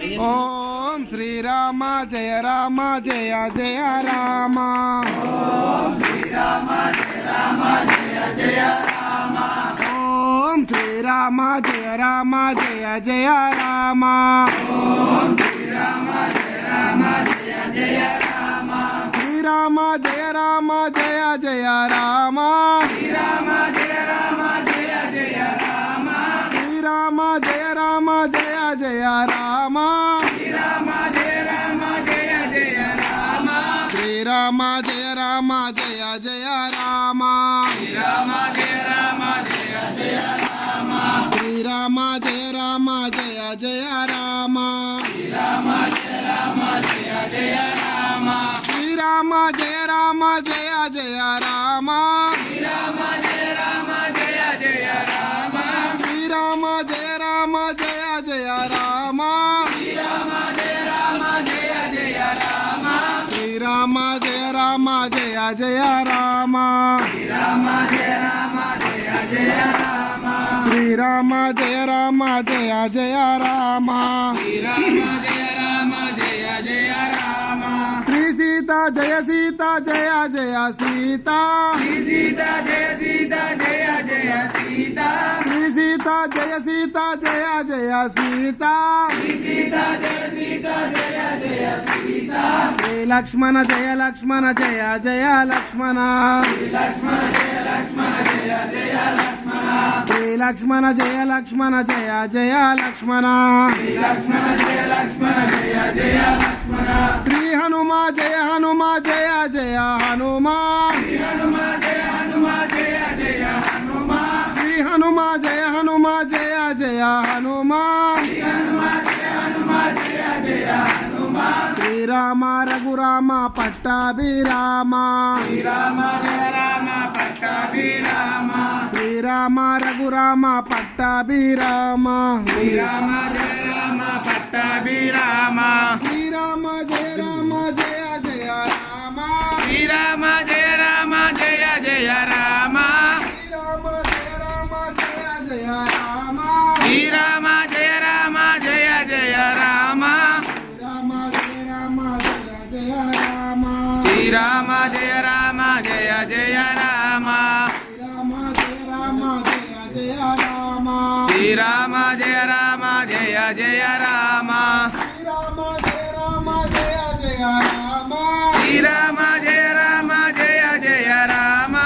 ఓం శ్రీరామ జయ రామ జయ జయ రామ. ఓం శ్రీరామ జయ రామ జయ జయ రామ. ఓం శ్రీరామ జయ రామ జయ జయ రామ. ఓం శ్రీరామ జయ రామ జయ జయ రామ. శ్రీరామ జయ రామ జయ జయ రామ. శ్రీరామ జయ రామ జయ జయ రామ. శ్రీరామ జయ రామ జయ జయ రామ. శ్రీరామ జయ రామ జయ జయ రామ. శ్రీరామ జయ రామ జయ జయ రామ. శ్రీరామ జయ రామ జయ జయ రామ. శ్రీరామ జయ రామ జయ జయ రామ. శ్రీరామ జయ రామ జయ జయ రామ. శ్రీరామ జయ రామ జయ జయ రామ. శ్రీరామ జయ రామ జయ జయ రామ. శ్రీరామ జయ రామ జయ జయ రామ. శ్రీరామ జయ రామ జయ జయ రామ. శ్రీరామ జయ రామ జయ జయ రామ. శ్రీరామ జయ రామ జయ జయ రామ. శ్రీరామ జయ రామ జయ జయ రామ. శ్రీరామ జయ రామ జయ జయ రామ. శ్రీ సీత జయ సీత జయ జయ సీత. శ్రీ సీత జయ సీత జయ జయ సీత. శ్రీ సీత జయ సీత జయ జయ సీత. శ్రీ సీత జయ సీత జయ జయ సీత. శ్రీ లక్ష్మణ జయ లక్ష్మణ జయ జయ లక్ష్మణ. శ్రీ లక్ష్మణ జయ లక్ష్మణ జయ జయ లక్ష్మణ. శ్రీ లక్ష్మణ జయ లక్ష్మణ జయ జయ లక్ష్మణ. శ్రీ లక్ష్మణ జయ లక్ష్మణ జయ జయ లక్ష్మణ. శ్రీ హనుమ జయ హనుమ జయ జయ హనుమ. శ్రీ హనుమ జయ హనుమ జయ జయ హనుమ. శ్రీ హనుమ జయ హనుమ జయ జయ హనుమ. శ్రీ హనుమ జయ హనుమ జయ జయ హనుమ. శ్రీరామ రఘురామ పట్టాభిరామ. శ్రీరామ జయ రామ పట్టాభిరామ. శ్రీరామ రఘురామ పట్టాభిరామ. శ్రీరామ జయ రామ పట్టాభిరామ. శ్రీరామ జయ రామ జయ జయ రామ. శ్రీరామ జయ రామ జయ జయ రామ. శ్రీరామ జయ రామ జయ జయ రామ. శ్రీరామ జయ రామ జయ జయ రామ. శ్రీరామ జయ రామ జయ జయ రామ. శ్రీరామ జయ రామ జయ జయ రామ. శ్రీరామ జయ రామ జయ జయ రామ.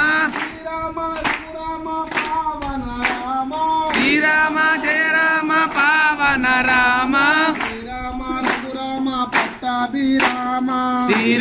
శ్రీరామ జయ రామ పావన రామ. శ్రీరామ రఘురామ పట్టాభిరామ. శ్రీరామ